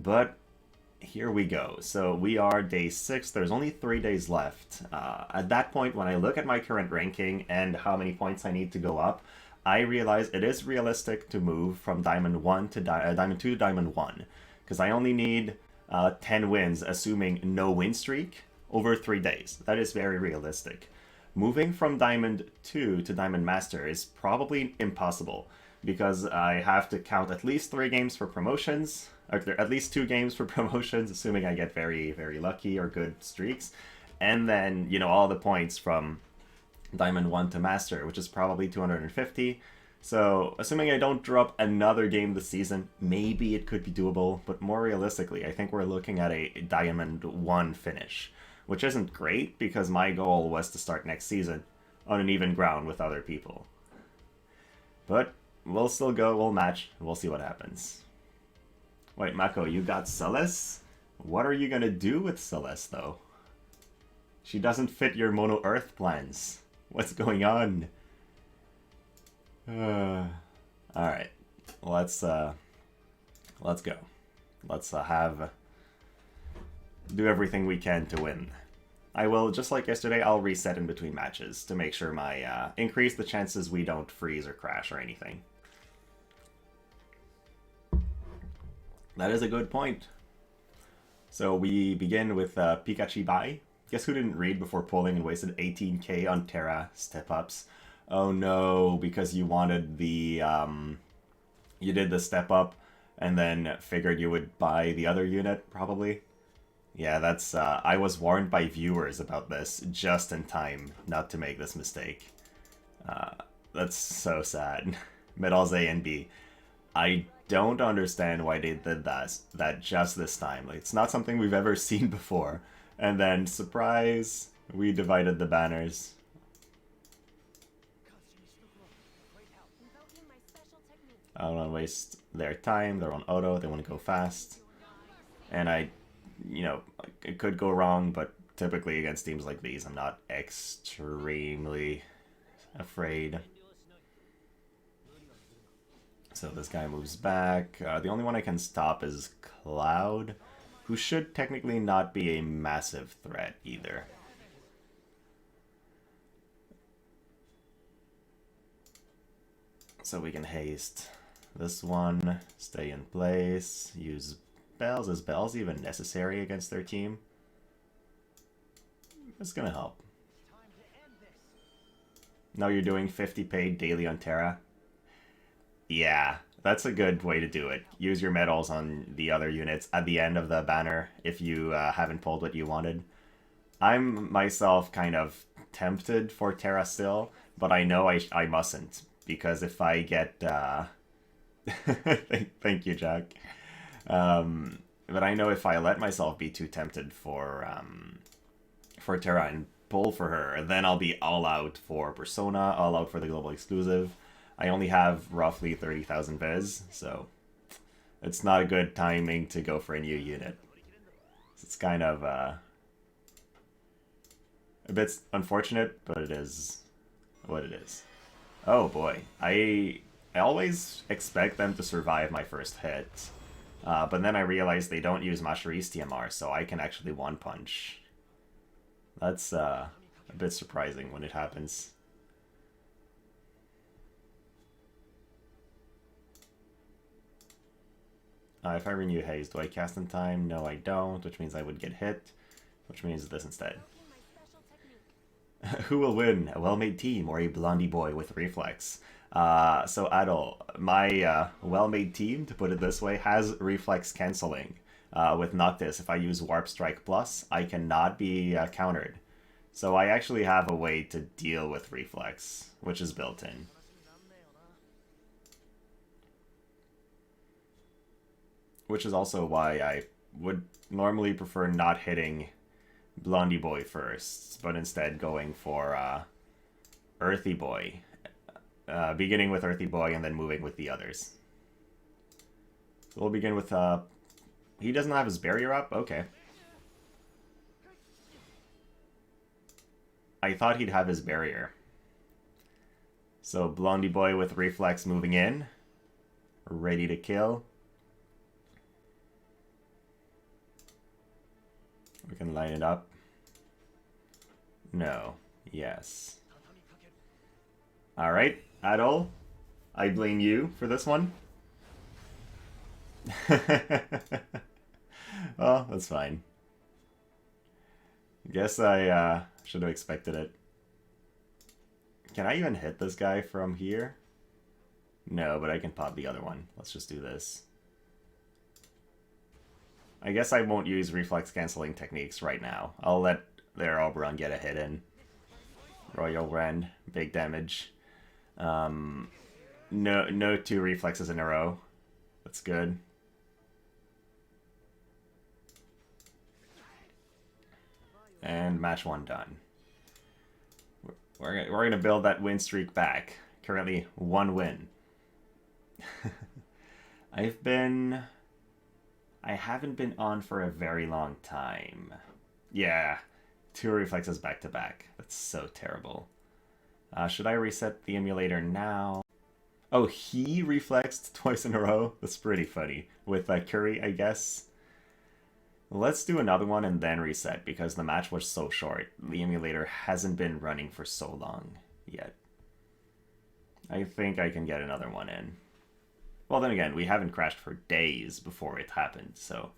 But here we go. So we are day 6. There's only 3 days left. At that point, when I look at my current ranking and how many points I need to go up, I realize it is realistic to move from Diamond 1 to Diamond 2 to Diamond 1. Because I only need 10 wins, assuming no win streak, over 3 days. That is very realistic. Moving from Diamond 2 to Diamond Master is probably impossible, because I have to count at least 3 games for promotions, or at least 2 games for promotions, assuming I get very, very lucky or good streaks, and then, you know, all the points from Diamond 1 to Master, which is probably 250. So, assuming I don't drop another game this season, maybe it could be doable, but more realistically, I think we're looking at a Diamond 1 finish, which isn't great because my goal was to start next season on an even ground with other people. But we'll still go, we'll match, we'll see what happens. Wait, Mako, you got Celeste? What are you gonna do with Celeste, though? She doesn't fit your Mono Earth plans. What's going on? Alright, let's go. Let's do everything we can to win. I will, just like yesterday, I'll reset in between matches to make sure my, increase the chances we don't freeze or crash or anything. That is a good point. So we begin with Pikachu Bai. Guess who didn't read before pulling and wasted 18k on Terra step-ups? Oh no, because you wanted the, you did the step-up and then figured you would buy the other unit, probably? Yeah, that's, I was warned by viewers about this just in time not to make this mistake. That's so sad. Medals A and B. I don't understand why they did that just this time. Like, it's not something we've ever seen before. And then, surprise, we divided the banners. I don't want to waste their time. They're on auto. They want to go fast. And I, you know, it could go wrong, but typically against teams like these, I'm not extremely afraid. So this guy moves back. The only one I can stop is Cloud, who should technically not be a massive threat either. So we can haste this one, stay in place, use Bells. Is Bells even necessary against their team? It's gonna help. No, you're doing 50 paid daily on Terra? Yeah, that's a good way to do it. Use your medals on the other units at the end of the banner if you haven't pulled what you wanted. I'm myself kind of tempted for Terra still, but I know I mustn't, because if I get... Thank you, Jack. But I know if I let myself be too tempted for Terra and pull for her, then I'll be all out for Persona, all out for the global exclusive. I only have roughly 30,000 Viz, so it's not a good timing to go for a new unit. It's kind of a bit unfortunate, but it is what it is. Oh boy, I always expect them to survive my first hit, but then I realize they don't use Mashari's TMR, so I can actually one-punch. That's a bit surprising when it happens. If I renew Haze, do I cast in time? No, I don't, which means I would get hit, which means this instead. Who will win, a well-made team or a blondie boy with reflex? So Adol, my well-made team, to put it this way, has reflex cancelling. With Noctis, if I use Warp Strike Plus, I cannot be countered. So I actually have a way to deal with reflex, which is built in. Which is also why I would normally prefer not hitting Blondie Boy first, but instead going for Earthy Boy. Beginning with Earthy Boy and then moving with the others. So we'll begin with... he doesn't have his barrier up? Okay. I thought he'd have his barrier. So Blondie Boy with reflex moving in. Ready to kill. We can line it up. No. Yes. Alright, Adol. I blame you for this one. Well, that's fine. Guess I should have expected it. Can I even hit this guy from here? No, but I can pop the other one. Let's just do this. I guess I won't use reflex canceling techniques right now. I'll let their Oberon get a hit in. Royal Rend, big damage. No 2 reflexes in a row. That's good. And match 1 done. We're gonna build that win streak back. Currently 1 win. I haven't been on for a very long time. Yeah, 2 reflexes back to back. That's so terrible. Should I reset the emulator now? Oh, he reflexed twice in a row? That's pretty funny. With Curry, I guess. Let's do another one and then reset, because the match was so short. The emulator hasn't been running for so long yet. I think I can get another one in. Well, then again, we haven't crashed for days before it happened, so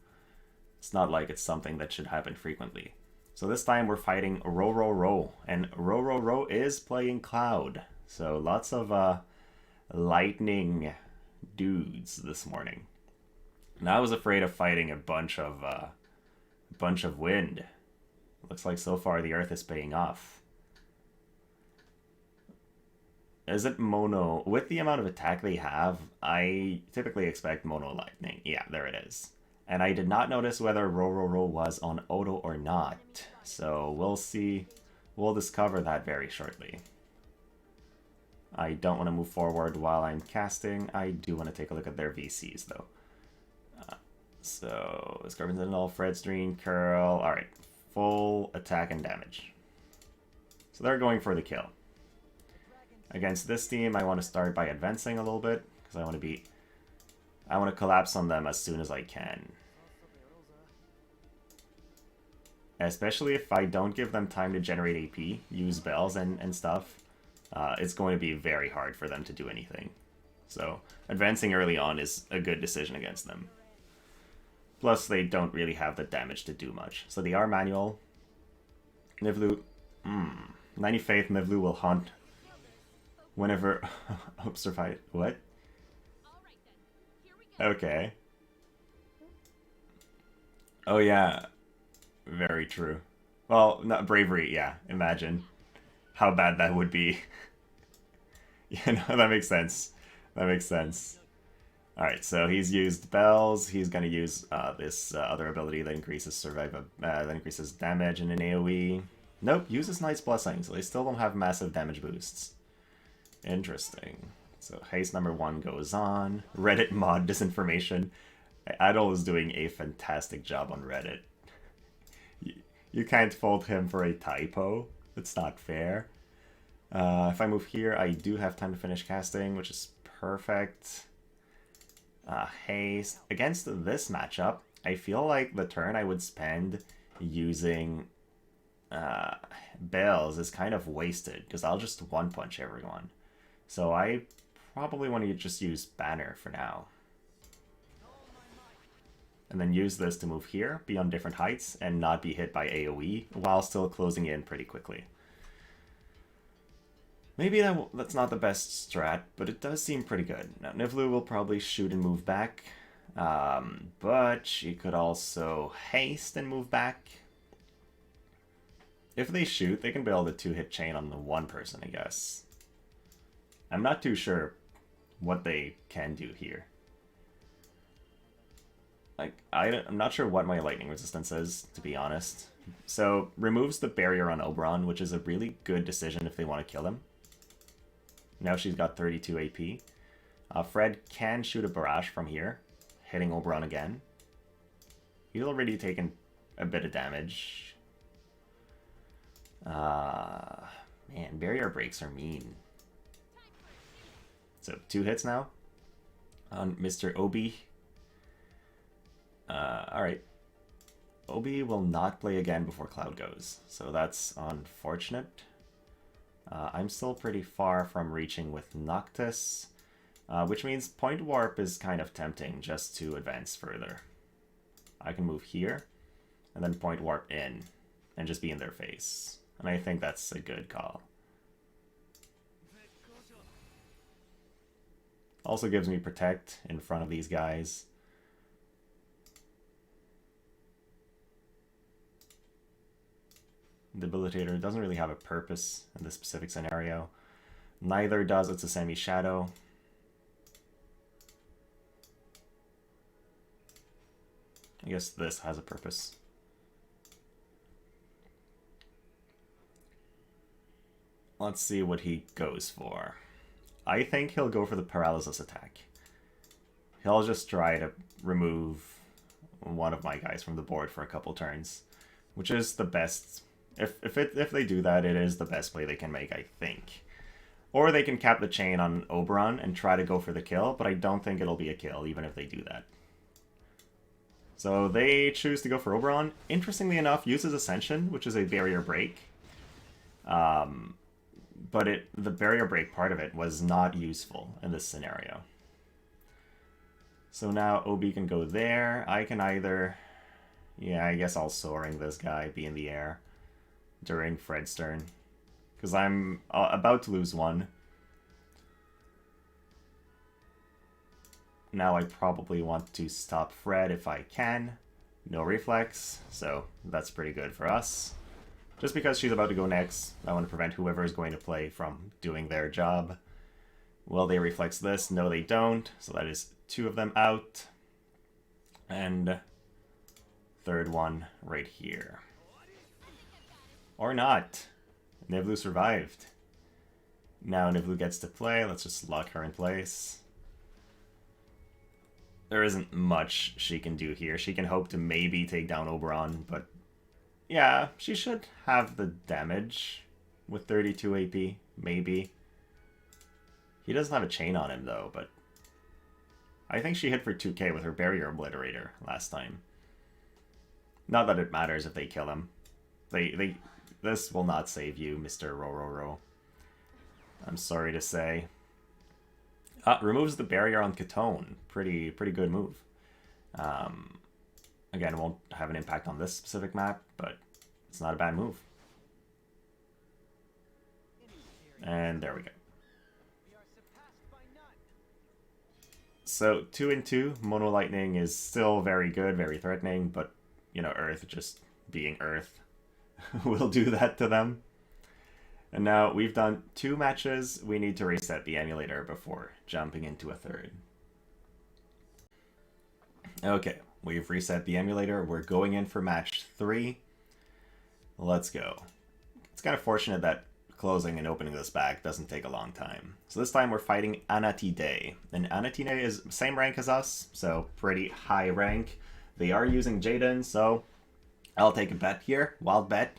it's not like it's something that should happen frequently. So this time we're fighting Ro, and Ro is playing Cloud. So lots of lightning dudes this morning. And I was afraid of fighting a bunch of wind. Looks like so far the Earth is paying off. Is it mono? With the amount of attack they have, I typically expect mono lightning. Yeah, there it is. And I did not notice whether Ro was on Odo or not. So we'll see. We'll discover that very shortly. I don't want to move forward while I'm casting. I do want to take a look at their VCs though. So, Scorpion Sentinel, Fred's Dream, Curl. Alright, full attack and damage. So they're going for the kill. Against this team, I want to start by advancing a little bit, because I want to collapse on them as soon as I can. Especially if I don't give them time to generate AP, use bells and stuff, it's going to be very hard for them to do anything. So, advancing early on is a good decision against them. Plus, they don't really have the damage to do much. So they are manual. Niv'Lu. 90 Faith, Niv'Lu will hunt whenever... Observe. What? Okay. Oh, yeah. Very true. Well, not bravery, yeah. Imagine how bad that would be. Yeah, no, that makes sense. That makes sense. Alright, so he's used bells. He's gonna use this other ability that increases that increases damage in an AoE. Nope, uses Knight's Blessing, so they still don't have massive damage boosts. Interesting. So haste number 1 goes on. Reddit mod disinformation. Adol is doing a fantastic job on Reddit. You can't fault him for a typo. It's not fair. If I move here, I do have time to finish casting, which is perfect. Haste. Against this matchup, I feel like the turn I would spend using bells is kind of wasted, because I'll just one-punch everyone. So I probably want to just use Banner for now. And then use this to move here, be on different heights, and not be hit by AoE, while still closing in pretty quickly. Maybe that's not the best strat, but it does seem pretty good. Now, Niv'Lu will probably shoot and move back, but she could also haste and move back. If they shoot, they can build a 2-hit chain on the one person, I guess. I'm not too sure what they can do here. Like, I'm not sure what my lightning resistance is, to be honest. So, removes the barrier on Oberon, which is a really good decision if they want to kill him. Now she's got 32 AP. Fred can shoot a barrage from here, hitting Oberon again. He's already taken a bit of damage. Man, barrier breaks are mean. So 2 hits now on Mr. Obi. Alright. Obi will not play again before Cloud goes, so that's unfortunate. I'm still pretty far from reaching with Noctis, which means Point Warp is kind of tempting just to advance further. I can move here, and then Point Warp in, and just be in their face. And I think that's a good call. Also gives me Protect in front of these guys. Debilitator doesn't really have a purpose in this specific scenario. Neither does It's a Semi-Shadow. I guess this has a purpose. Let's see what he goes for. I think he'll go for the paralysis attack. He'll just try to remove one of my guys from the board for a couple turns, which is the best. If they do that, it is the best play they can make, I think. Or they can cap the chain on Oberon and try to go for the kill, but I don't think it'll be a kill, even if they do that. So they choose to go for Oberon. Interestingly enough, uses Ascension, which is a barrier break. But the barrier break part of it was not useful in this scenario. So now Obi can go there. I can either... Yeah, I guess I'll Soaring this guy, be in the air during Fred's turn. Because I'm about to lose one. Now I probably want to stop Fred if I can. No reflex, so that's pretty good for us. Just because she's about to go next, I want to prevent whoever is going to play from doing their job. Will they reflex this? No, they don't. So that is 2 of them out. And third one right here. Or not. Niv'Lu survived. Now Niv'Lu gets to play. Let's just lock her in place. There isn't much she can do here. She can hope to maybe take down Oberon, but yeah, she should have the damage with 32 AP, maybe. He doesn't have a chain on him though, but I think she hit for 2k with her Barrier Obliterator last time. Not that it matters if they kill him. This will not save you, Mr. Ro. I'm sorry to say. Removes the barrier on Kitone. Pretty good move. Again, it won't have an impact on this specific map, but it's not a bad move. And there we go. So 2 and 2, Mono Lightning is still very good, very threatening, but you know, Earth just being Earth will do that to them. And now we've done 2 matches. We need to reset the emulator before jumping into a third. Okay, we've reset the emulator. We're going in for match 3. Let's go. It's kind of fortunate that closing and opening this back doesn't take a long time. So this time we're fighting Anatide. And Anatide is same rank as us, so pretty high rank. They are using Jayden, so I'll take a bet here. Wild bet.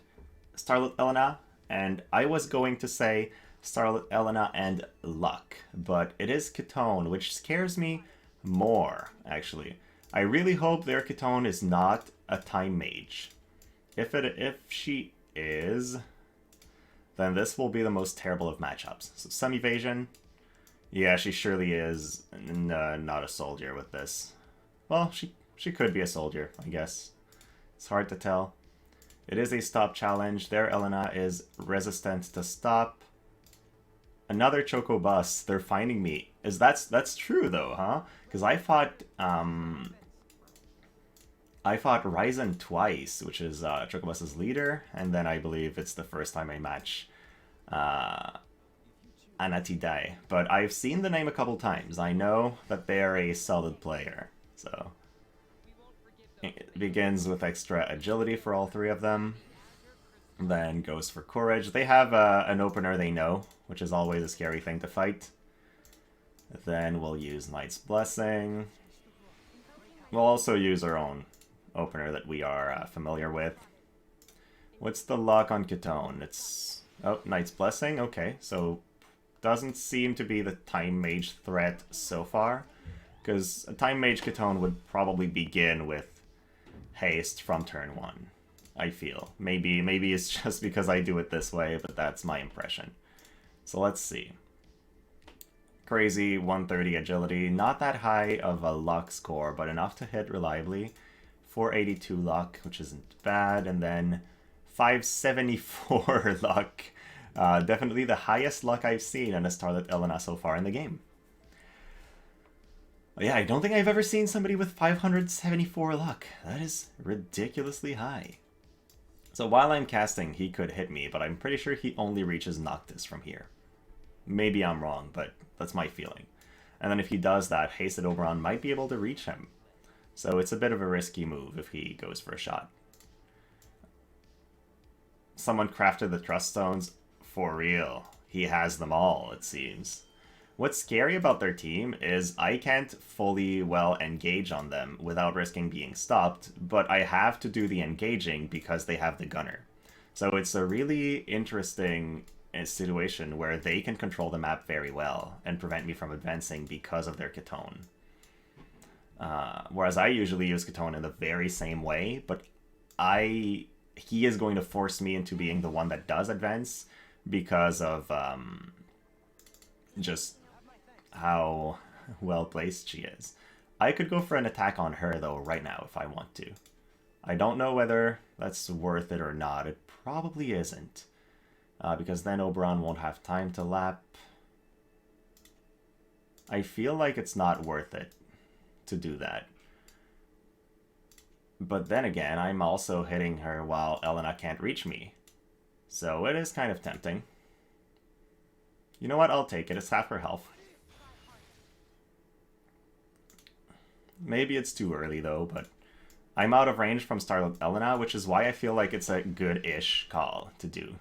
Starlet Elena. And I was going to say Starlet Elena and Luck, but it is Kitone, which scares me more, actually. I really hope their Kitone is not a Time Mage. If she is, then this will be the most terrible of matchups. So some evasion. Yeah, she surely is not a soldier with this. Well, she could be a soldier, I guess. It's hard to tell. It is a stop challenge. Their Elena is resistant to stop. Another Choco Bus. They're finding me. That's true though, huh? Because I fought Ryzen twice, which is Chocobus's leader, and then I believe it's the first time I match Anatide. But I've seen the name a couple times. I know that they're a solid player, so it begins with extra agility for all 3 of them, then goes for courage. They have an opener they know, which is always a scary thing to fight. Then we'll use Knight's Blessing. We'll also use our own opener that we are familiar with. What's the lock on Kitone? It's... oh, Knight's Blessing? Okay, so doesn't seem to be the Time Mage threat so far, because a Time Mage Kitone would probably begin with haste from turn 1, I feel. Maybe it's just because I do it this way, but that's my impression. So let's see. Crazy 130 agility, not that high of a luck score, but enough to hit reliably. 482 luck, which isn't bad, and then 574 luck. Definitely the highest luck I've seen in a S.Elena so far in the game. Yeah, I don't think I've ever seen somebody with 574 luck. That is ridiculously high. So while I'm casting, he could hit me, but I'm pretty sure he only reaches Noctis from here. Maybe I'm wrong, but that's my feeling. And then if he does that, Hasted Oberon might be able to reach him. So it's a bit of a risky move if he goes for a shot. Someone crafted the Trust Stones. For real. He has them all, it seems. What's scary about their team is I can't fully well engage on them without risking being stopped, but I have to do the engaging because they have the gunner. So it's a really interesting situation where they can control the map very well and prevent me from advancing because of their Kitone. Whereas I usually use Kitone in the very same way, but he is going to force me into being the one that does advance because of just how well placed she is. I could go for an attack on her though right now if I want to. I don't know whether that's worth it or not. It probably isn't. Because then Oberon won't have time to lap. I feel like it's not worth it to do that. But then again, I'm also hitting her while Elena can't reach me. So it is kind of tempting. You know what? I'll take it. It's half her health. Maybe it's too early though, but I'm out of range from Starlit Elena, which is why I feel like it's a good-ish call to do.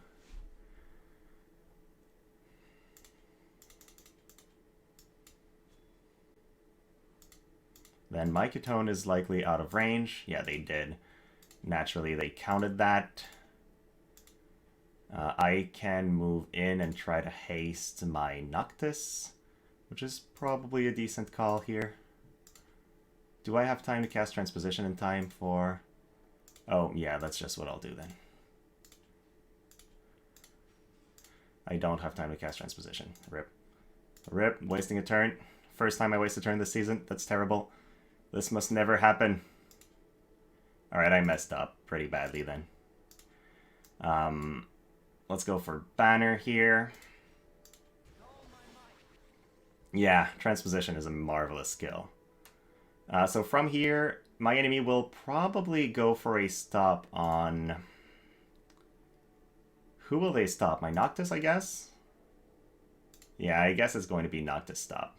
Then my Kitone is likely out of range. Yeah, they did. Naturally, they counted that. I can move in and try to haste my Noctis, which is probably a decent call here. Do I have time to cast Transposition in time for... Oh, yeah, that's just what I'll do then. I don't have time to cast Transposition. Rip. Rip, wasting a turn. First time I waste a turn this season. That's terrible. This must never happen. Alright, I messed up pretty badly then. Let's go for Banner here. Yeah, Transposition is a marvelous skill. So from here, my enemy will probably go for a stop on... Who will they stop? My Noctis, I guess? Yeah, I guess it's going to be Noctis stop.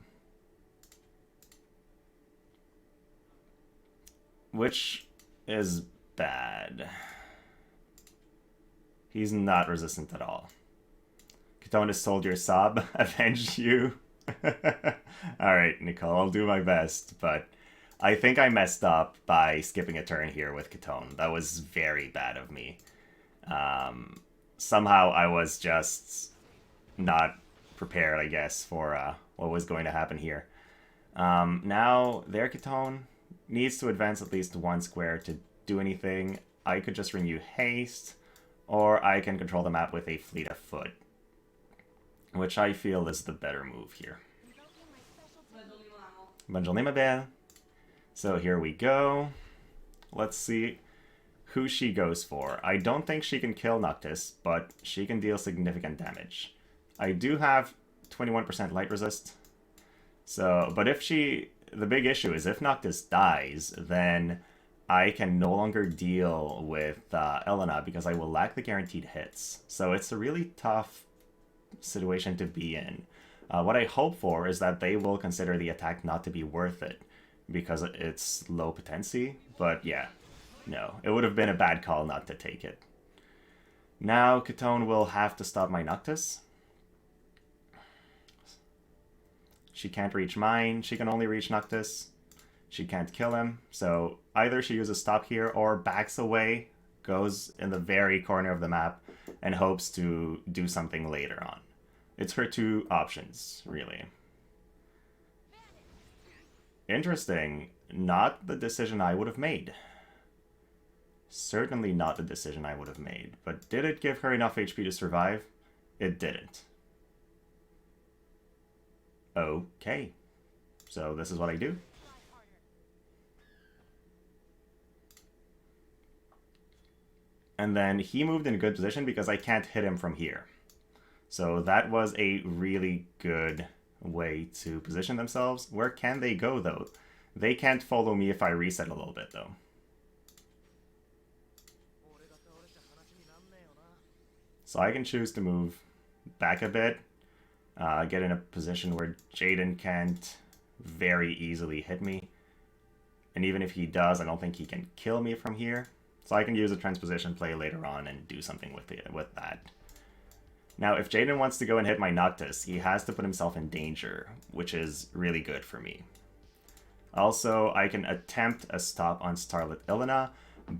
Which is bad. He's not resistant at all. Kitone sold your sub. Avenge you. Alright, Nicole, I'll do my best, but I think I messed up by skipping a turn here with Kitone. That was very bad of me. Somehow I was just not prepared, I guess, for what was going to happen here. Now, their Kitone needs to advance at least one square to do anything. I could just renew haste, or I can control the map with a fleet of foot, which I feel is the better move here. Bonjour, belle. So here we go. Let's see who she goes for. I don't think she can kill Noctis, but she can deal significant damage. I do have 21% light resist. So, but if she... The big issue is if Noctis dies, then I can no longer deal with Elena because I will lack the guaranteed hits. So it's a really tough situation to be in. What I hope for is that they will consider the attack not to be worth it because it's low potency. But yeah, no, it would have been a bad call not to take it. Now Kitone will have to stop my Noctis. She can't reach mine. She can only reach Noctis. She can't kill him. So either she uses stop here or backs away, goes in the very corner of the map, and hopes to do something later on. It's her two options, really. Interesting. Not the decision I would have made. certainly not the decision I would have made. But did it give her enough HP to survive? It didn't. Okay. So this is what I do. And then he moved in a good position because I can't hit him from here. So that was a really good way to position themselves. Where can they go, though? They can't follow me if I reset a little bit, though. So I can choose to move back a bit, get in a position where Jayden can't very easily hit me. And even if he does, I don't think he can kill me from here. So I can use a transposition play later on and do something with that. Now, if Jayden wants to go and hit my Noctis, he has to put himself in danger, which is really good for me. Also, I can attempt a stop on S.Elena,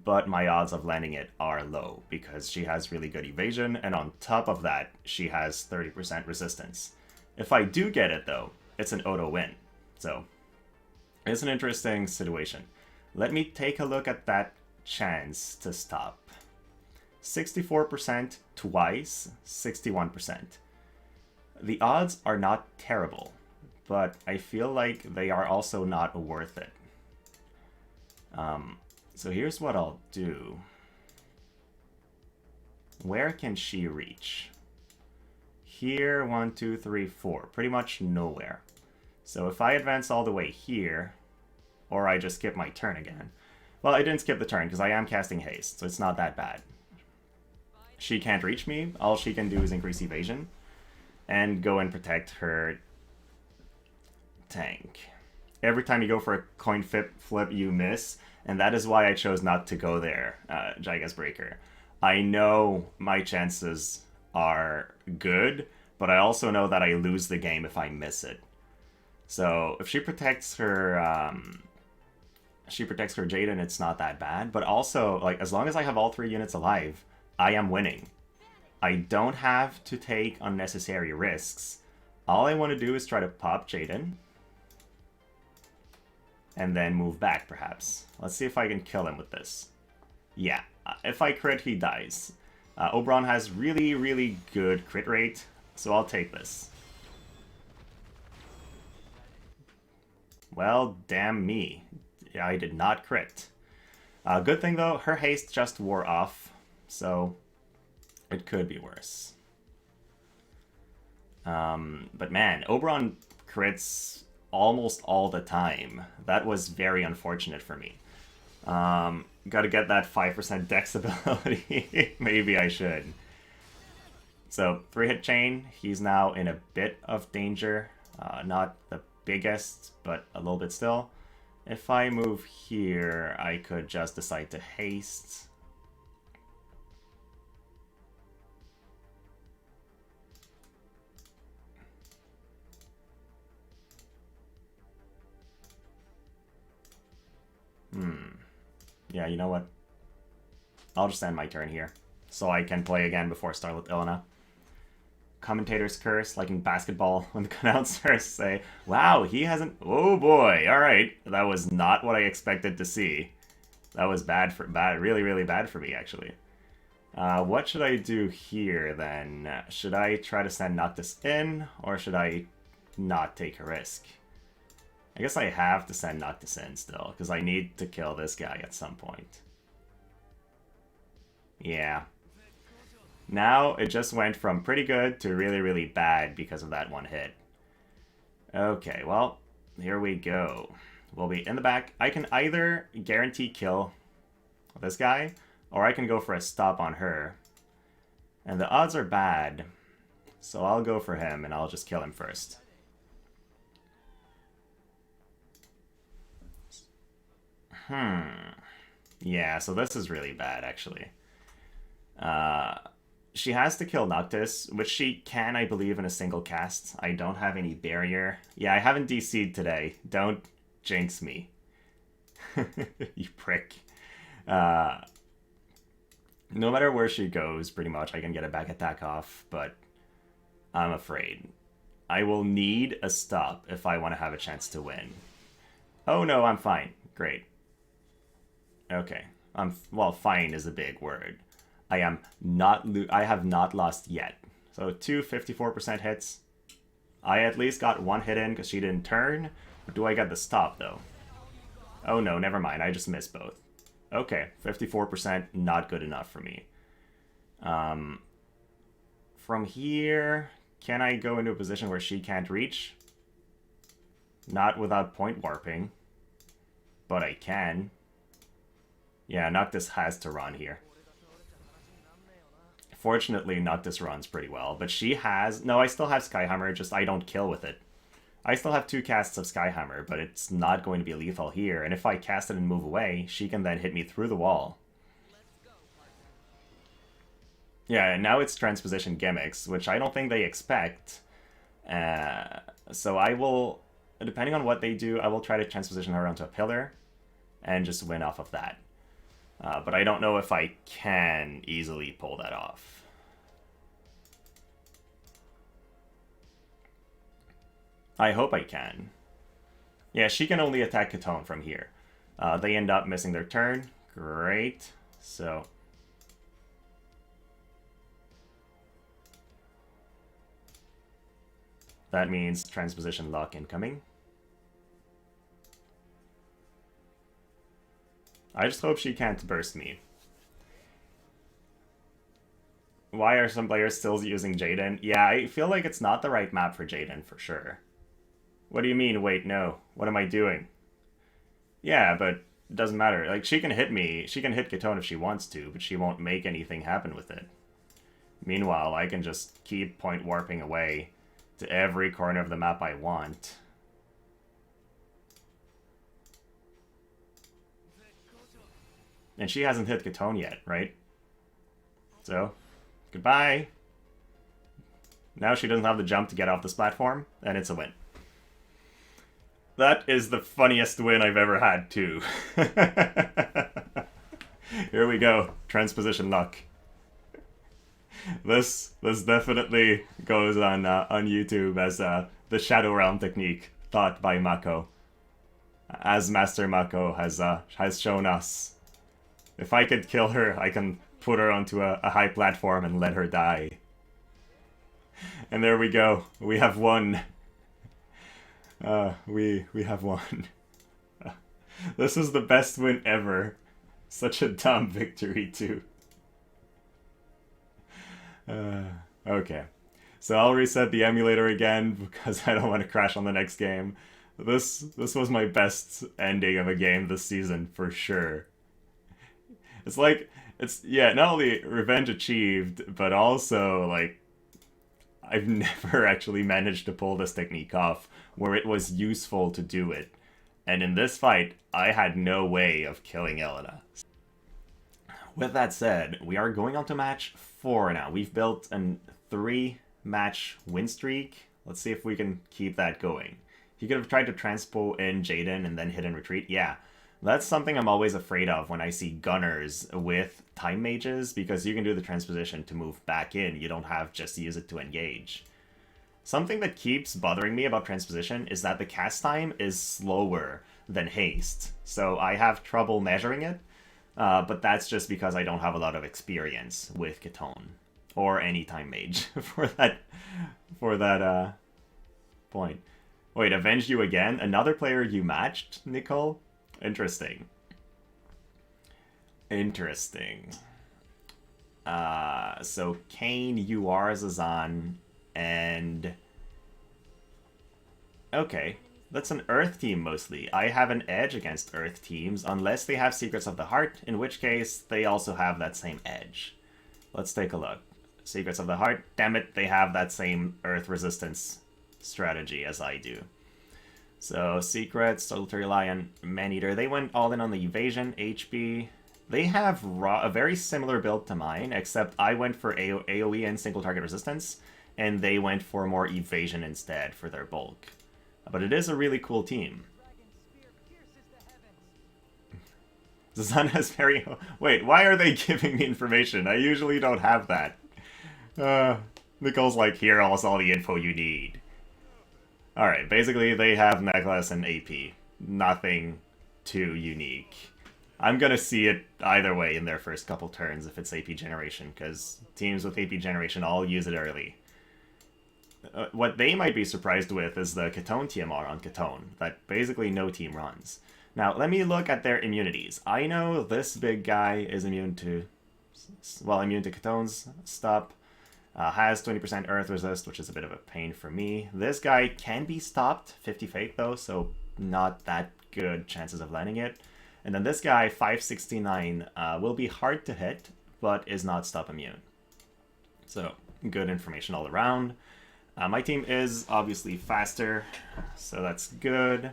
but my odds of landing it are low because she has really good evasion, and on top of that, she has 30% resistance. If I do get it, though, it's an auto win. So, it's an interesting situation. Let me take a look at that chance to stop. 64% twice, 61%. The odds are not terrible, but I feel like they are also not worth it. So here's what I'll do. Where can she reach? Here, 1, 2, 3, 4. Pretty much nowhere. So if I advance all the way here, or I just skip my turn again. Well, I didn't skip the turn because I am casting haste, so it's not that bad. She can't reach me. All she can do is increase evasion and go and protect her tank. Every time you go for a coin flip, you miss, and that is why I chose not to go there, Gigas Breaker. I know my chances are good, but I also know that I lose the game if I miss it. So if she protects her, Jayden, it's not that bad. But also, like, as long as I have all 3 units alive, I am winning. I don't have to take unnecessary risks. All I want to do is try to pop Jayden. And then move back, perhaps. Let's see if I can kill him with this. Yeah, if I crit, he dies. Oberon has really, really good crit rate, so I'll take this. Well, damn me. I did not crit. Good thing, though, her haste just wore off, so it could be worse. But man, Oberon crits almost all the time. That was very unfortunate for me. Gotta get that 5% dex ability. Maybe I should. So, 3-hit chain. He's now in a bit of danger. Not the biggest, but a little bit still. If I move here, I could just decide to haste. Yeah, you know what? I'll just end my turn here, so I can play again before S.Elena. Commentator's curse, like in basketball, when the announcers say, wow, he hasn't... Oh boy, alright. That was not what I expected to see. That was really, really bad for me, actually. What should I do here, then? Should I try to send Noctis in, or should I not take a risk? I guess I have to send Noctis in still, because I need to kill this guy at some point. Yeah. Now, it just went from pretty good to really, really bad because of that one hit. Okay, well, here we go. We'll be in the back. I can either guarantee kill this guy, or I can go for a stop on her. And the odds are bad, so I'll go for him, and I'll just kill him first. Yeah, so this is really bad, actually. She has to kill Noctis, which she can, I believe, in a single cast. I don't have any barrier. Yeah, I haven't DC'd today. Don't jinx me. You prick. No matter where she goes, pretty much, I can get a back attack off, but I'm afraid. I will need a stop if I want to have a chance to win. Oh no, I'm fine. Great. Okay. well, fine is a big word. I have not lost yet. So 54% hits. I at least got one hit in because she didn't turn. But do I get the stop, though? Oh no, never mind. I just missed both. Okay, 54%, not good enough for me. From here, can I go into a position where she can't reach? Not without point warping. But I can. Yeah, Noctis has to run here. Fortunately, Noctis runs pretty well, but she has... No, I still have Skyhammer, just I don't kill with it. I still have 2 casts of Skyhammer, but it's not going to be lethal here, and if I cast it and move away, she can then hit me through the wall. Yeah, and now it's transposition gimmicks, which I don't think they expect. So I will, depending on what they do, I will try to transposition her onto a pillar, and just win off of that. But I don't know if I can easily pull that off. I hope I can. Yeah, she can only attack Kitone from here. They end up missing their turn. Great. So... that means transposition lock incoming. I just hope she can't burst me. Why are some players still using Jayden? Yeah, I feel like it's not the right map for Jayden, for sure. What do you mean, wait, no? What am I doing? Yeah, but it doesn't matter. Like, she can hit me. She can hit Kitone if she wants to, but she won't make anything happen with it. Meanwhile, I can just keep point warping away to every corner of the map I want. And she hasn't hit Kitone yet, right? So, goodbye. Now she doesn't have the jump to get off this platform, and it's a win. That is the funniest win I've ever had, too. Here we go. Transposition luck. This definitely goes on YouTube as the Shadow Realm technique taught by Mako. As Master Mako has shown us. If I could kill her, I can put her onto a high platform and let her die. And there we go. We have won. We have won. This is the best win ever. Such a dumb victory, too. Okay. So I'll reset the emulator again because I don't want to crash on the next game. This was my best ending of a game this season, for sure. It's like, yeah, not only revenge achieved, but also, like, I've never actually managed to pull this technique off where it was useful to do it. And in this fight, I had no way of killing Elena. With that said, we are going on to match 4 now. We've built a 3-match win streak. Let's see if we can keep that going. He could have tried to transpo in Jayden and then hit and retreat. Yeah. That's something I'm always afraid of when I see gunners with time mages, because you can do the transposition to move back in. You don't have just to use it to engage. Something that keeps bothering me about transposition is that the cast time is slower than haste. So I have trouble measuring it, but that's just because I don't have a lot of experience with Kitone or any time mage for that point. Wait, avenge you again? Another player you matched, Nicole? Interesting. Interesting. So Kain, you are Zazan, and... okay, that's an Earth team mostly. I have an edge against Earth teams, unless they have Secrets of the Heart, in which case they also have that same edge. Let's take a look. Secrets of the Heart, damn it, they have that same Earth resistance strategy as I do. So, Secrets, Solitary Lion, Maneater, they went all in on the evasion, HP. They have a very similar build to mine, except I went for AoE and single target resistance, and they went for more evasion instead for their bulk. But it is a really cool team. Zazan has very... wait, why are they giving me information? I usually don't have that. Nicole's like, here, all the info you need. Alright, basically they have Necklace and AP. Nothing too unique. I'm gonna see it either way in their first couple turns if it's AP generation, because teams with AP generation all use it early. What they might be surprised with is the Kitone TMR on Kitone, that basically no team runs. Now, let me look at their immunities. I know this big guy is immune to, well, immune to Kitone's stop. Has 20% Earth resist, which is a bit of a pain for me. This guy can be stopped, 50 fate though, so not that good chances of landing it. And then this guy, 569, will be hard to hit, but is not stop immune. So, good information all around. My team is obviously faster, so that's good.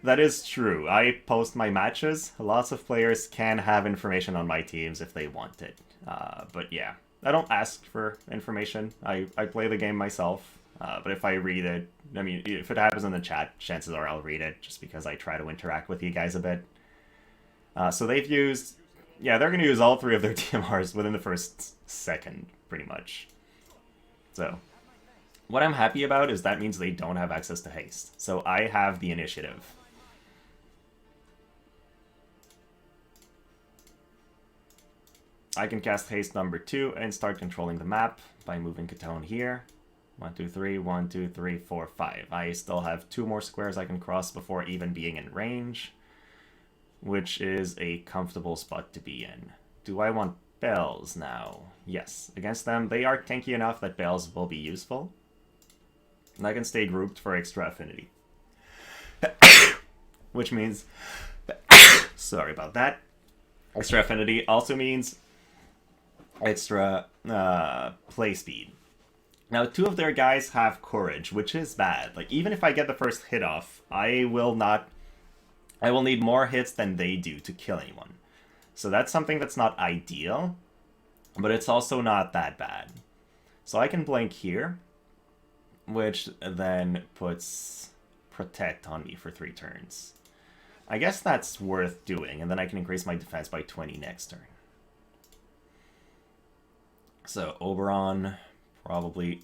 That is true. I post my matches. Lots of players can have information on my teams if they want it. But yeah, I don't ask for information. I play the game myself. But if I read it, I mean, if it happens in the chat, chances are I'll read it just because I try to interact with you guys a bit. So they've used, yeah, they're going to use all three of their TMRs within the first second, pretty much. So what I'm happy about is that means they don't have access to haste. So I have the initiative. I can cast haste number 2 and start controlling the map by moving Kitone here. 1, 2, 3, 1, 2, 3, 4, 5. I still have 2 more squares I can cross before even being in range, which is a comfortable spot to be in. Do I want bells now? Yes. Against them, they are tanky enough that bells will be useful. And I can stay grouped for extra affinity. Which means... sorry about that. Extra affinity also means extra play speed. Now, 2 of their guys have courage, which is bad. Like, even if I get the first hit off, I will need more hits than they do to kill anyone. So that's something that's not ideal, but it's also not that bad. So I can blink here, which then puts protect on me for 3 turns. I guess that's worth doing, and then I can increase my defense by 20 next turn. So Oberon, probably,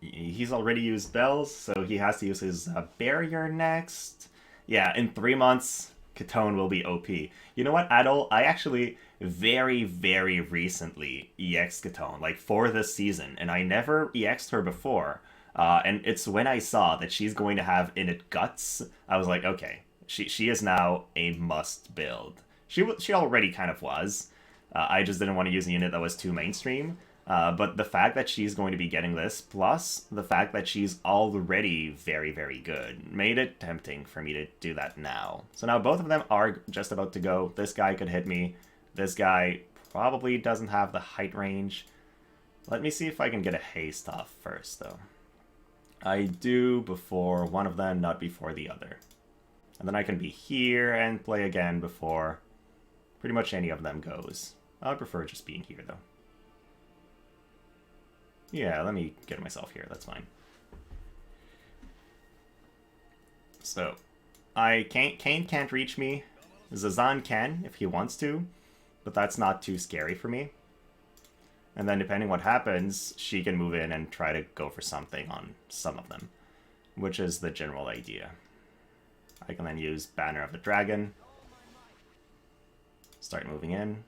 he's already used bells, so he has to use his barrier next. Yeah, in 3 months, Kitone will be OP. You know what, Adol? I actually very, very recently EX'd Kitone, like for this season, and I never EX'd her before. And it's when I saw that she's going to have Init Guts, I was like, okay, she is now a must build. She already kind of was. I just didn't want to use a unit that was too mainstream. But the fact that she's going to be getting this, plus the fact that she's already very, very good, made it tempting for me to do that now. So now both of them are just about to go. This guy could hit me. This guy probably doesn't have the height range. Let me see if I can get a haste off first, though. I do before one of them, not before the other. And then I can be here and play again before pretty much any of them goes. I would prefer just being here, though. Yeah, let me get myself here. That's fine. So, Kain can't reach me. Zazan can, if he wants to, but that's not too scary for me. And then depending what happens, she can move in and try to go for something on some of them, which is the general idea. I can then use Banner of the Dragon. Start moving in.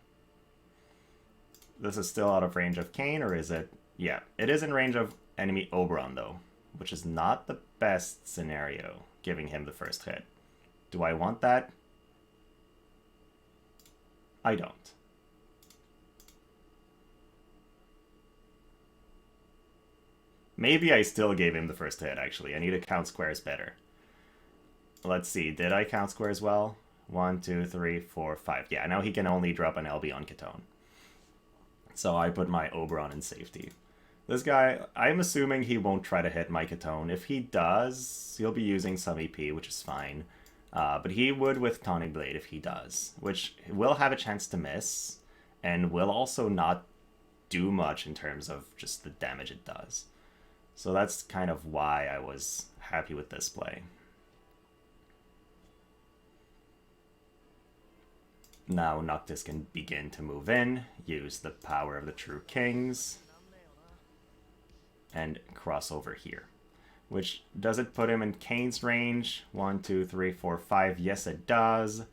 This is still out of range of Kain, or is it? Yeah, it is in range of enemy Oberon, though, which is not the best scenario, giving him the first hit. Do I want that? I don't. Maybe I still gave him the first hit, actually. I need to count squares better. Let's see, did I count squares well? 1, 2, 3, 4, 5. Yeah, now he can only drop an LB on Kitone. So I put my Oberon in safety. This guy, I'm assuming he won't try to hit my Kitone. If he does, he'll be using some EP, which is fine. But he would with Tonic Blade if he does, which will have a chance to miss, and will also not do much in terms of just the damage it does. So that's kind of why I was happy with this play. Now Noctis can begin to move in, use the power of the True Kings, and cross over here. Which, does it put him in Kain's range? 1, 2, 3, 4, 5. Yes, it does.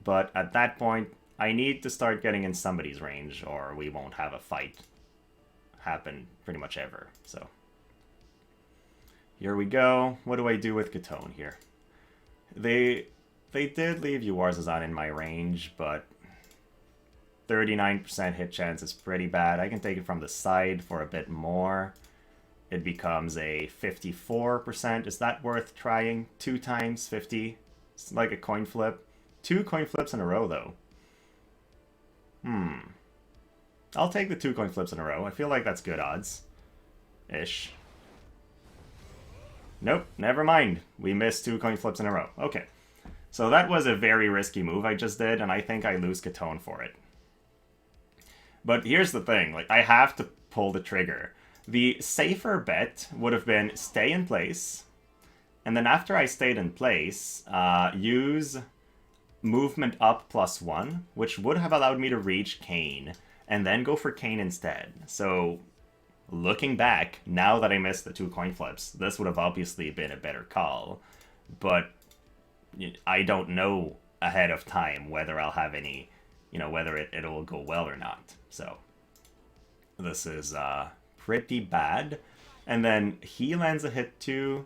But at that point, I need to start getting in somebody's range, or we won't have a fight happen pretty much ever. So, here we go. What do I do with Kitone here? They did leave Zazan in my range, but 39% hit chance is pretty bad. I can take it from the side for a bit more. It becomes a 54%. Is that worth trying? 2 times 50? It's like a coin flip. 2 coin flips in a row, though. I'll take the 2 coin flips in a row. I feel like that's good odds. Ish. Nope, never mind. We missed 2 coin flips in a row. Okay. So that was a very risky move I just did, and I think I lose Kitone for it. But here's the thing. Like, I have to pull the trigger. The safer bet would have been stay in place, and then after I stayed in place, use movement up +1, which would have allowed me to reach Kain, and then go for Kain instead. So, looking back, now that I missed the 2 coin flips, this would have obviously been a better call, but I don't know ahead of time whether I'll have any, whether it'll go well or not. So, this is pretty bad. And then he lands a hit too.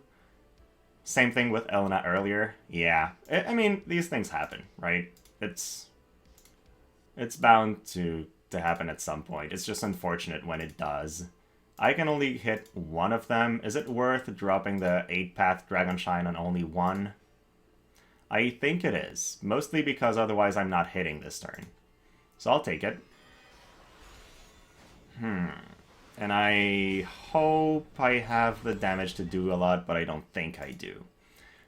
Same thing with S.Elena earlier. Yeah, I mean, these things happen, right? It's bound to happen at some point. It's just unfortunate when it does. I can only hit one of them. Is it worth dropping the 8-path Dragon Shine on only one? I think it is. Mostly because otherwise I'm not hitting this turn. So I'll take it. And I hope I have the damage to do a lot, but I don't think I do.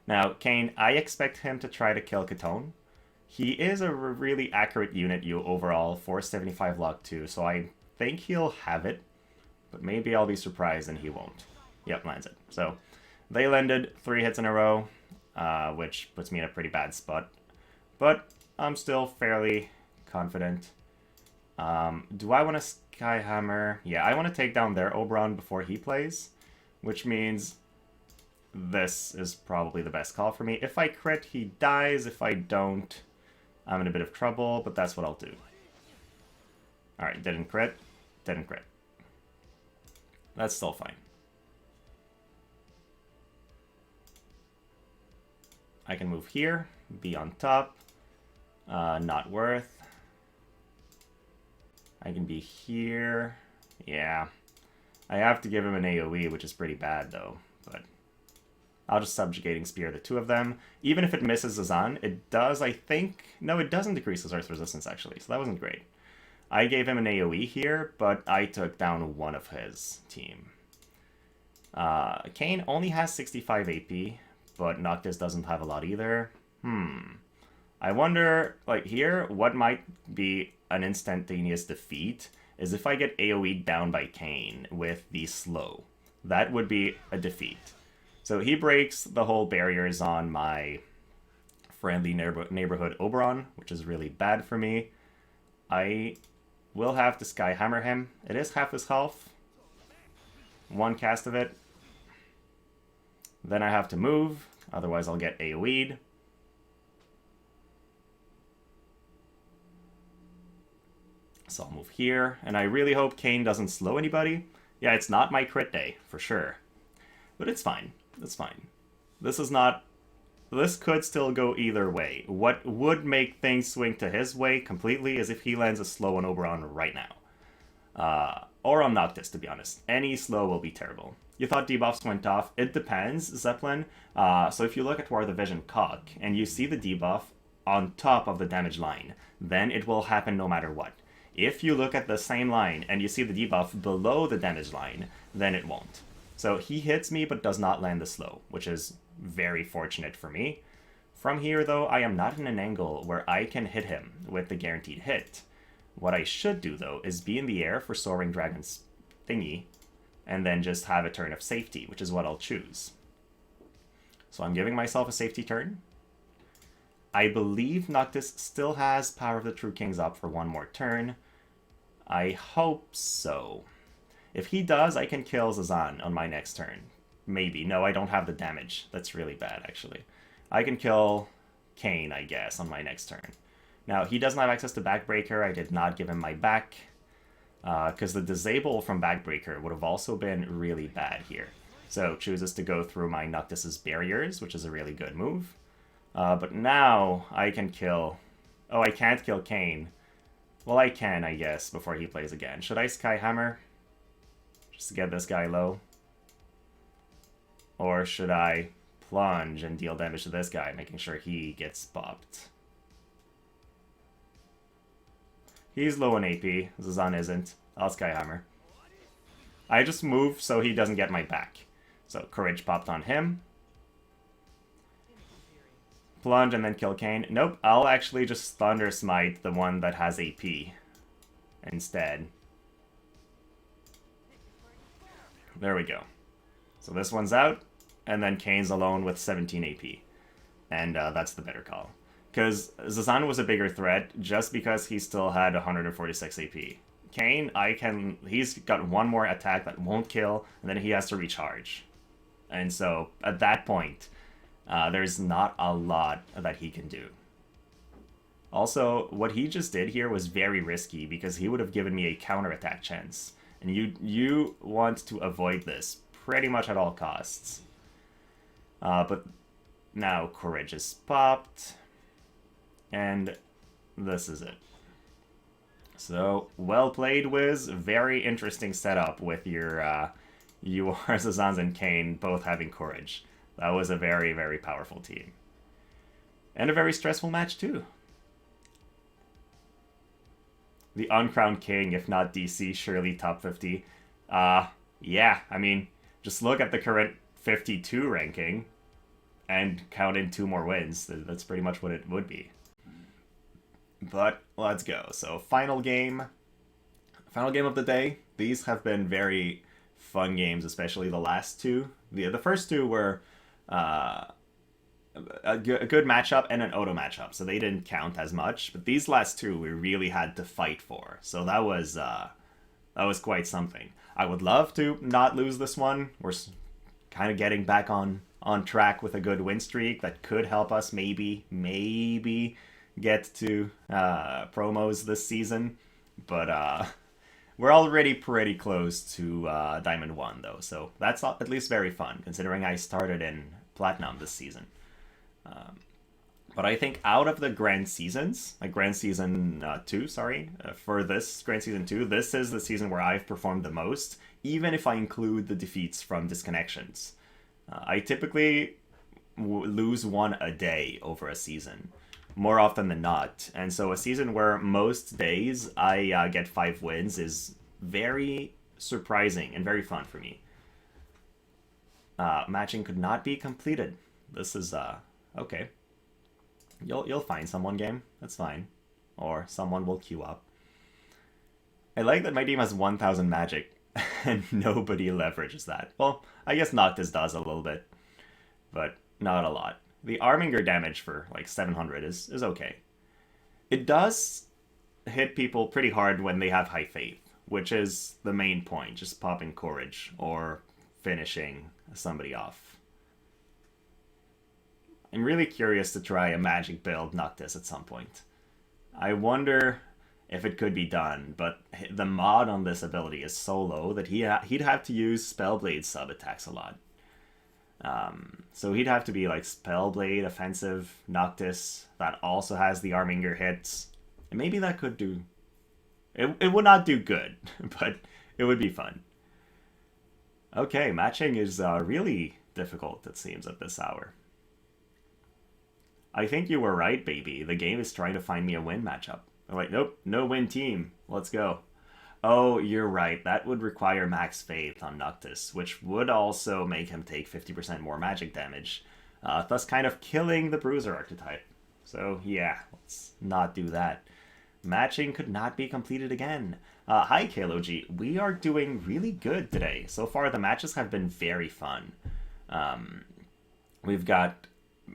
Now, Kain, I expect him to try to kill Kitone. He is a really accurate unit overall, 475 luck too, so I think he'll have it. But maybe I'll be surprised and he won't. Yep, lands it. So, they landed 3 hits in a row, which puts me in a pretty bad spot. But I'm still fairly confident. Do I want to Skyhammer? Yeah, I want to take down their Oberon before he plays, which means this is probably the best call for me. If I crit, he dies. If I don't, I'm in a bit of trouble, but that's what I'll do. Alright, didn't crit. Didn't crit. That's still fine. I can move here, be on top. Not worth. I can be here. Yeah. I have to give him an AoE, which is pretty bad, though. But I'll just Subjugating Spear the 2 of them. Even if it misses Zazan, it does, I think... No, it doesn't decrease his Earth Resistance, actually. So that wasn't great. I gave him an AoE here, but I took down one of his team. Kain only has 65 AP, but Noctis doesn't have a lot either. I wonder, like, here, what might be an instantaneous defeat is if I get AoE'd down by Kain with the slow. That would be a defeat. So he breaks the whole barriers on my friendly neighborhood Oberon, which is really bad for me. I will have to Skyhammer him. It is half his health. 1 cast of it. Then I have to move, otherwise I'll get AoE'd. So I'll move here, and I really hope Kain doesn't slow anybody. Yeah, it's not my crit day, for sure. But it's fine. It's fine. This is not... This could still go either way. What would make things swing to his way completely is if he lands a slow on Oberon right now. Or on Noctis, to be honest. Any slow will be terrible. You thought debuffs went off. It depends, Zeppelin. So if you look at War the Vision Cock, and you see the debuff on top of the damage line, then it will happen no matter what. If you look at the same line and you see the debuff below the damage line, then it won't. So he hits me but does not land the slow, which is very fortunate for me. From here, though, I am not in an angle where I can hit him with the guaranteed hit. What I should do, though, is be in the air for Soaring Dragon's thingy, and then just have a turn of safety, which is what I'll choose. So I'm giving myself a safety turn. I believe Noctis still has Power of the True Kings up for 1 more turn. I hope so. If he does, I can kill Zazan on my next turn. Maybe. No, I don't have the damage. That's really bad, actually. I can kill Kain, I guess, on my next turn. Now, he doesn't have access to Backbreaker. I did not give him my back. Because the disable from Backbreaker would have also been really bad here. So, chooses to go through my Noctis's barriers, which is a really good move. But now, I can kill... Oh, I can't kill Kain. Well, I can, I guess, before he plays again. Should I Skyhammer? Just to get this guy low? Or should I plunge and deal damage to this guy, making sure he gets popped? He's low on AP. Zazan isn't. I'll Skyhammer. I just move so he doesn't get my back. So, Courage popped on him. Plunge and then kill Kain. Nope, I'll actually just Thunder Smite the one that has AP instead. There we go. So this one's out, and then Kain's alone with 17 AP. And that's the better call. Because Zazan was a bigger threat just because he still had 146 AP. Kain, he's got one more attack that won't kill, and then he has to recharge. And so, at that point, there's not a lot that he can do. Also, what he just did here was very risky because he would have given me a counterattack chance. And you want to avoid this pretty much at all costs. But now Courage is popped. And this is it. So, well played, Wiz. Very interesting setup with your Zazans and Kain both having Courage. That was a very, very powerful team. And a very stressful match, too. The uncrowned king, if not DC, surely top 50. Yeah, I mean, just look at the current 52 ranking and count in 2 more wins. That's pretty much what it would be. But let's go. So, final game. Final game of the day. These have been very fun games, especially the last two. The first two were a good matchup and an auto matchup, so they didn't count as much. But these last two we really had to fight for, so that was quite something. I would love to not lose this one. We're kind of getting back on track with a good win streak that could help us maybe get to promos this season, but we're already pretty close to Diamond 1 though, so that's at least very fun considering I started in Platinum this season. But I think out of the Grand Seasons, like Grand Season 2, for this Grand Season 2, this is the season where I've performed the most, even if I include the defeats from disconnections. I typically lose one a day over a season, more often than not. And so a season where most days I get 5 wins is very surprising and very fun for me. Matching could not be completed. This is, okay. You'll find someone, game. That's fine. Or someone will queue up. I like that my team has 1,000 magic and nobody leverages that. Well, I guess Noctis does a little bit, but not a lot. The Arminger damage for like 700 is okay. It does hit people pretty hard when they have high faith, which is the main point, just popping Courage or finishing somebody off. I'm really curious to try a magic build Noctis at some point. I wonder if it could be done, but the mod on this ability is so low that he'd have to use Spellblade sub-attacks a lot. So he'd have to be like Spellblade, offensive, Noctis, that also has the Arminger hits. And maybe that could do... It would not do good, but it would be fun. Okay, matching is really difficult, it seems, at this hour. I think you were right, baby. The game is trying to find me a win matchup. I'm like, nope, no win team. Let's go. Oh, you're right. That would require max faith on Noctis, which would also make him take 50% more magic damage, thus kind of killing the Bruiser archetype. So yeah, let's not do that. Matching could not be completed again. Hi, KLOG. We are doing really good today. So far, the matches have been very fun. We've got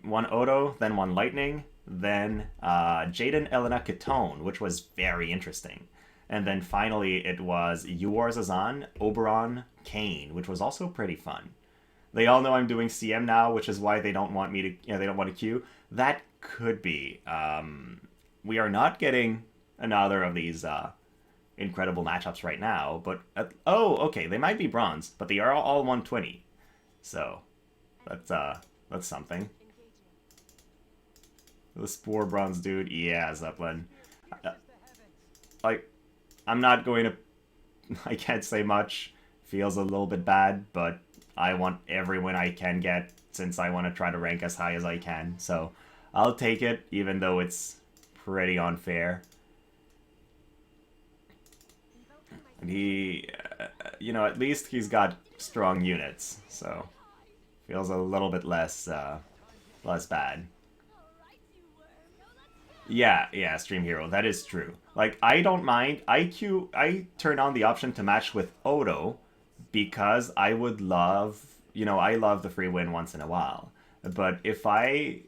one Auto, then one Lightning, then Jayden, S.Elena, Kitone, which was very interesting. And then finally, it was Zazan, Oberon, Kain, which was also pretty fun. They all know I'm doing CM now, which is why they don't want me to, they don't want to queue. That could be. We are not getting another of these incredible matchups right now, but oh, okay, they might be bronze, but they are all 120. So that's something. The Spore Bronze dude, yeah, Zeppelin. Like, I'm not going to... I can't say much. Feels a little bit bad, but I want every win I can get since I want to try to rank as high as I can. So, I'll take it, even though it's pretty unfair. And he... at least he's got strong units, so... Feels a little bit less bad. Yeah, Stream Hero, that is true. Like, I don't mind. I turn on the option to match with Odo because I would love, I love the free win once in a while. But if I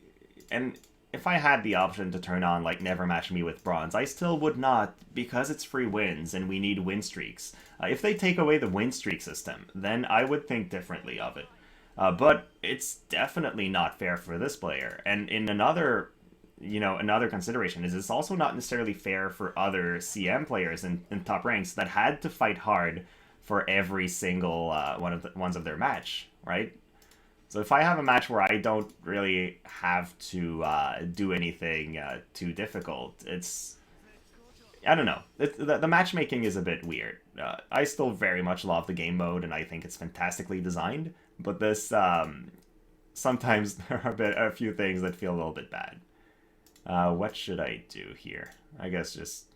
had the option to turn on, like, never match me with bronze, I still would not because it's free wins and we need win streaks. If they take away the win streak system, then I would think differently of it. But it's definitely not fair for this player. And in another consideration is it's also not necessarily fair for other CM players in top ranks that had to fight hard for every single ones of their match, right? So if I have a match where I don't really have to do anything too difficult, I don't know. The matchmaking is a bit weird. I still very much love the game mode, and I think it's fantastically designed. But this, sometimes there are a few things that feel a little bit bad. What should I do here? I guess just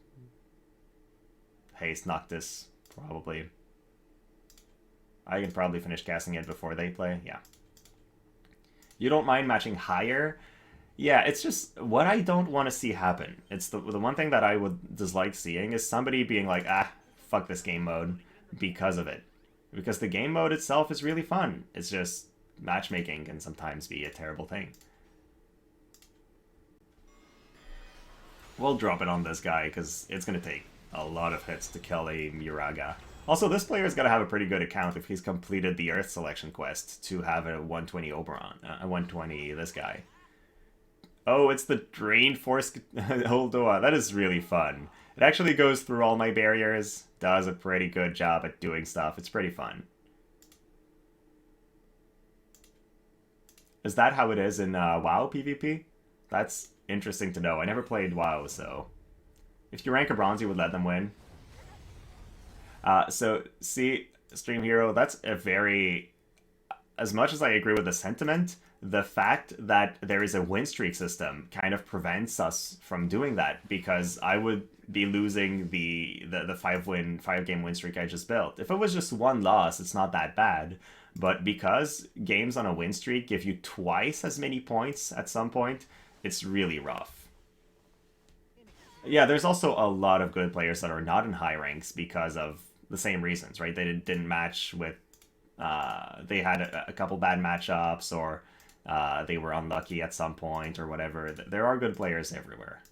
haste Noctis, probably. I can probably finish casting it before they play, yeah. You don't mind matching higher? Yeah, it's just what I don't want to see happen. It's the one thing that I would dislike seeing is somebody being like, fuck this game mode because of it. Because the game mode itself is really fun. It's just matchmaking can sometimes be a terrible thing. We'll drop it on this guy because it's going to take a lot of hits to kill a Muraga. Also, this player's got to have a pretty good account if he's completed the Earth Selection quest to have a 120 Oberon. A 120 this guy. Oh, it's the Drain Force Oldoa. That is really fun. It actually goes through all my barriers, does a pretty good job at doing stuff. It's pretty fun. Is that how it is in WoW PvP? That's interesting to know. I never played WoW, so... If you rank a bronze, you would let them win. So, see, Stream Hero, that's a very... As much as I agree with the sentiment, the fact that there is a win streak system kind of prevents us from doing that, because I would be losing the 5-game win streak I just built. If it was just one loss, it's not that bad. But because games on a win streak give you twice as many points at some point, it's really rough. Yeah, there's also a lot of good players that are not in high ranks because of the same reasons, right? They didn't match with... they had a couple bad matchups, or they were unlucky at some point, or whatever. There are good players everywhere.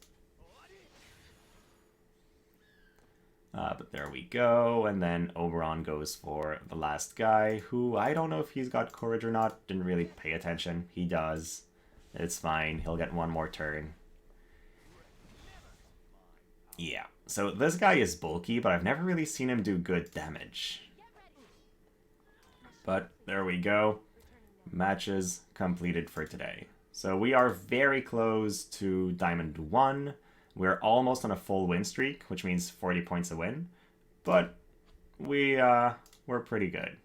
But there we go, and then Oberon goes for the last guy, who I don't know if he's got courage or not. Didn't really pay attention. He does. It's fine. He'll get one more turn. Yeah. So this guy is bulky, but I've never really seen him do good damage. But there we go. Matches completed for today. So we are very close to Diamond 1. We're almost on a full win streak, which means 40 points a win. But we're pretty good.